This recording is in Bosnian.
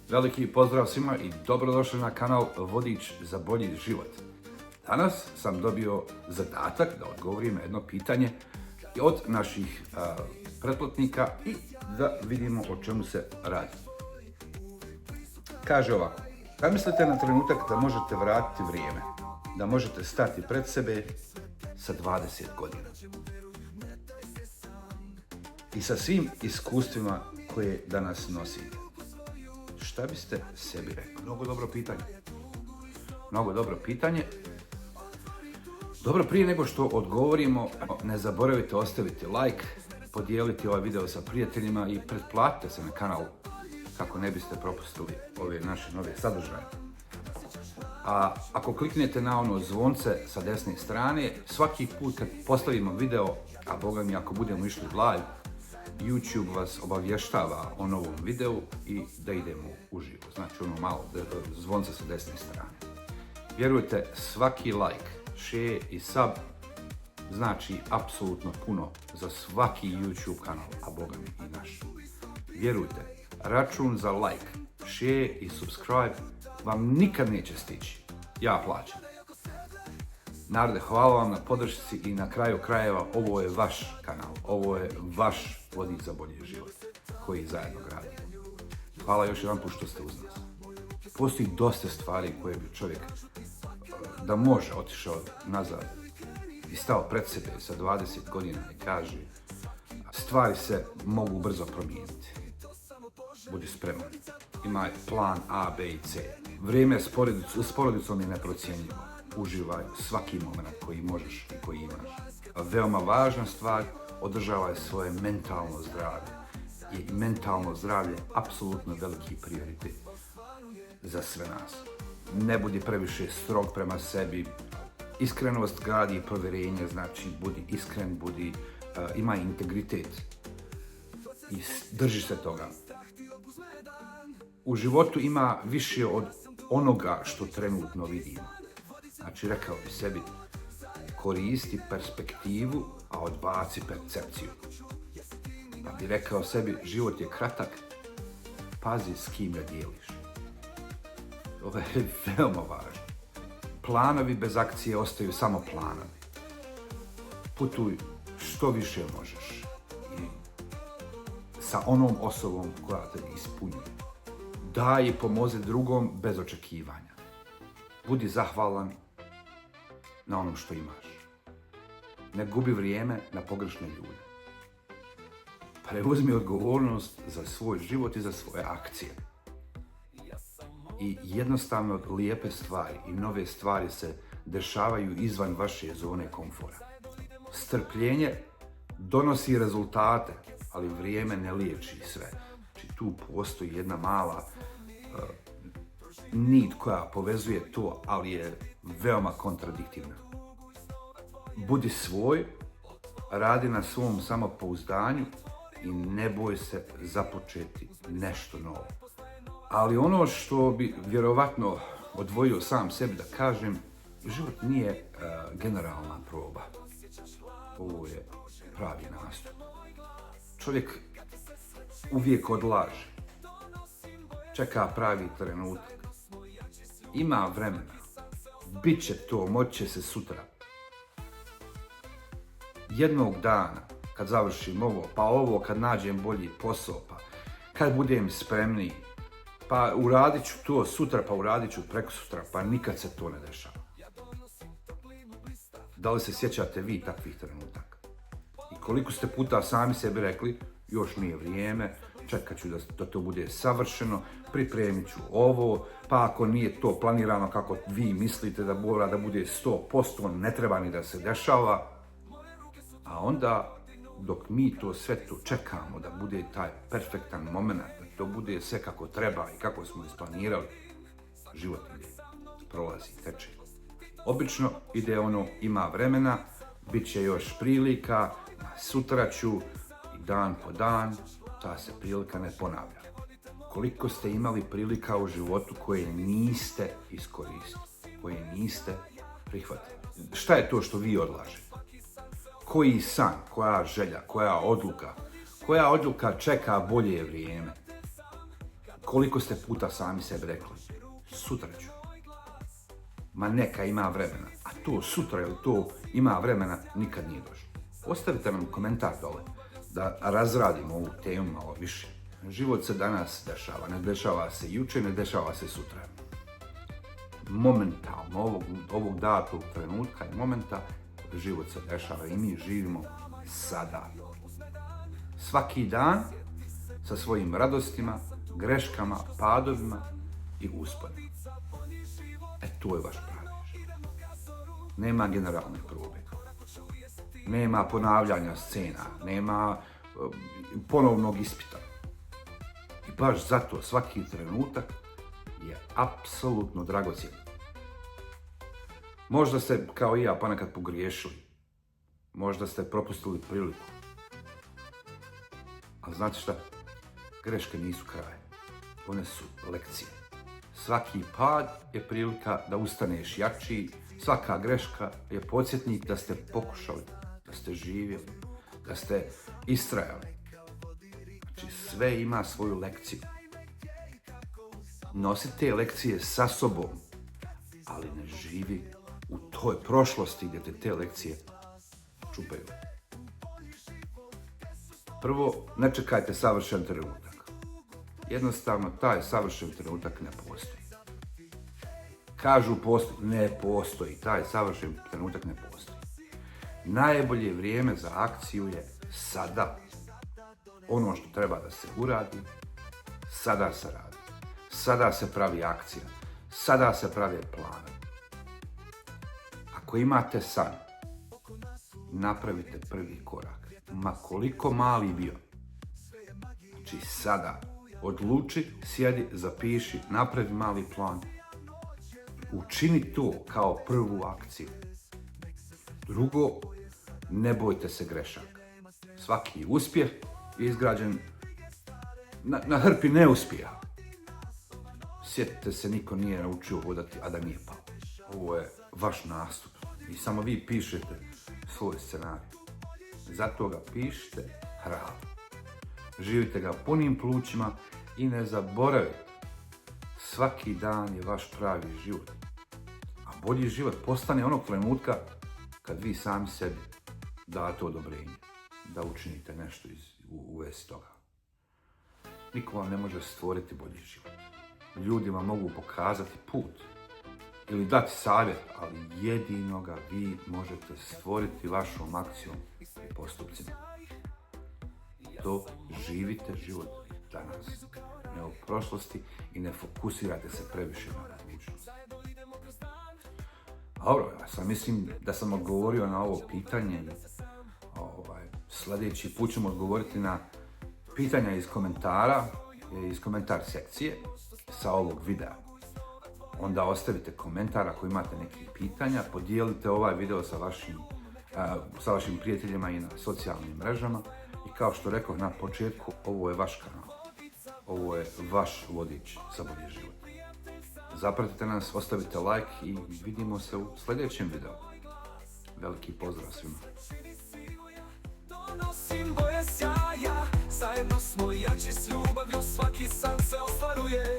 Veliki pozdrav svima i dobrodošli na kanal Vodič za bolji život. Danas sam dobio zadatak da odgovorim na jedno pitanje od naših pretplatnika i da vidimo o čemu se radi. Kaže ovako, zamislite na trenutak da možete vratiti vrijeme, da možete stati pred sebe sa 20 godina i sa svim iskustvima koje danas nosite. Šta biste sebi rekli? Mnogo dobro pitanje. Dobro, prije nego što odgovorimo, ne zaboravite ostaviti like, podijeliti ovaj video sa prijateljima i pretplatite se na kanal kako ne biste propustili ove naše nove sadržaje. A ako kliknete na ono zvonce sa desne strane, svaki put kad postavimo video, a boga mi ako budemo išli live, YouTube vas obavještava o novom videu i da idemo uživo. Znači ono malo zvonce sa desne strane. Vjerujte, svaki like, share i sub znači apsolutno puno za svaki YouTube kanal, a boga mi i naš. Vjerujte, račun za like, share i subscribe vam nikad neće stići. Ja plaćam. Narode, hvala vam na podršci i na kraju krajeva ovo je vaš kanal, ovo je vaš Vodič za bolji život koji zajedno gradimo. Hvala još jedan put što ste uz nas. Postoji dosta stvari koje bi čovjek da može otišao nazad i stao pred sebe sa 20 godina i kaže stvari se mogu brzo promijeniti. Budi spreman. Imaj plan A, B i C. Vrijeme s porodicom je neprocjenjivo. Uživaj svaki moment koji možeš i koji imaš. A veoma važna stvar, održavaj svoje mentalno zdravlje. I mentalno zdravlje apsolutno veliki prioritet za sve nas. Ne budi previše strog prema sebi. Iskrenost gradi povjerenje, znači budi iskren, imaj integritet i drži se toga. U životu ima više od onoga što trenutno vidimo. Znači, rekao bi sebi, koristi perspektivu, a odbaci percepciju. Pa bi rekao sebi, život je kratak, pazi s kim ga dijeliš. Ovo je veoma važno. Planovi bez akcije ostaju samo planovi. Putuj što više možeš i sa onom osobom koja te ispunjuje. Daj i pomozi drugom bez očekivanja. Budi zahvalan na onom što imaš. Ne gubi vrijeme na pogrešne ljude. Preuzmi odgovornost za svoj život i za svoje akcije. I jednostavno lijepe stvari i nove stvari se dešavaju izvan vaše zone komfora. Strpljenje donosi rezultate, ali vrijeme ne liječi sve. Znači tu postoji jedna mala nit koja povezuje to, ali je veoma kontradiktivna. Budi svoj, radi na svom samopouzdanju i ne boj se započeti nešto novo. Ali ono što bi vjerovatno odvojio sam sebi da kažem, život nije generalna proba. Ovo je pravi nastup. Čovjek uvijek odlaže. Čeka pravi trenutak. Ima vremena. Biće to, moći će se sutra. Jednog dana, kad završim ovo kad nađem bolji posao, pa kad budem spremniji, pa uradit ću to sutra, pa uradit ću prekosutra, pa nikad se to ne dešava. Da li se sjećate vi takvih trenutaka? I koliko ste puta sami sebi rekli, još nije vrijeme, čekat ću da to bude savršeno, pripremit ću ovo, pa ako nije to planirano kako vi mislite da mora da bude 100%, ne treba ni da se dešava. A onda, dok mi to sve to čekamo da bude taj perfektan moment, da to bude sve kako treba i kako smo isplanirali, život ide, prolazi, teče. Obično ide ono, ima vremena, bit će još prilika, sutra ću i dan po dan, ta se prilika ne ponavlja. Koliko ste imali prilika u životu koje niste iskoristili, koje niste prihvatili? Šta je to što vi odlažete? Koji san, koja želja, koja odluka čeka bolje vrijeme? Koliko ste puta sami sebi rekli, sutra ću. Ma neka ima vremena, a to sutra ili to ima vremena nikad nije došlo. Ostavite nam komentar dole da razradimo ovu temu malo više. Život se danas dešava, ne dešava se jučer, ne dešava se sutra. Momentalno, ovog datog trenutka i momenta, život se dešava i mi živimo sada. Svaki dan sa svojim radostima, greškama, padovima i uspadima. To je vaš pravi život. Nema generalne probe. Nema ponavljanja scena, nema ponovnog ispita. I baš zato svaki trenutak je apsolutno dragocjen. Možda ste, kao i ja, ponekad pogriješili. Možda ste propustili priliku. Ali znate šta? Greške nisu kraj. One su lekcije. Svaki pad je prilika da ustaneš jači. Svaka greška je podsjetnik da ste pokušali, da ste živjeli, da ste istrajali. Znači sve ima svoju lekciju. Nosi te lekcije sa sobom, ali ne živi u toj prošlosti gdje te lekcije čupaju. Prvo, ne čekajte savršen trenutak. Jednostavno, taj savršen trenutak ne postoji. Kažu postoji, ne postoji. Taj savršen trenutak ne postoji. Najbolje vrijeme za akciju je sada. Ono što treba da se uradi, sada se radi. Sada se pravi akcija. Sada se pravi plan. Ako imate san, napravite prvi korak. Ma koliko mali bio. Znači sada. Odluči, sjedi, zapiši, napravi mali plan. Učini to kao prvu akciju. Drugo, ne bojte se grešaka. Svaki uspjeh je izgrađen na hrpi neuspjeha. Sjetite se, niko nije naučio hodati, a da nije pao. Ovo je vaš nastup. I samo vi pišete svoj scenarij. Zato ga pišite hrabro. Živite ga punim plućima i ne zaboravite. Svaki dan je vaš pravi život. A bolji život postane onog trenutka kad vi sami sebi date odobrenje da učinite nešto u vezi toga. Niko vam ne može stvoriti bolji život. Ljudi vam mogu pokazati put ili dati savjet, ali jedino ga vi možete stvoriti vašom akcijom i postupcima. To živite život danas, ne u prošlosti i ne fokusirate se previše na budućnost. Dobro, ja sam mislim da sam odgovorio na ovo pitanje. Sljedeći put ćemo odgovoriti na pitanja iz komentara, iz komentar sekcije sa ovog videa. Onda ostavite komentar ako imate nekih pitanja, podijelite ovaj video sa vašim prijateljima i na socijalnim mrežama. I kao što rekao na početku, ovo je vaš kanal. Ovo je vaš vodič za bolji život. Zapratite nas, ostavite like i vidimo se u sljedećem videu. Veliki pozdrav svima. Donosim boje sjaja, zajedno smo jači s ljubavlju, svaki san se ostvaruje.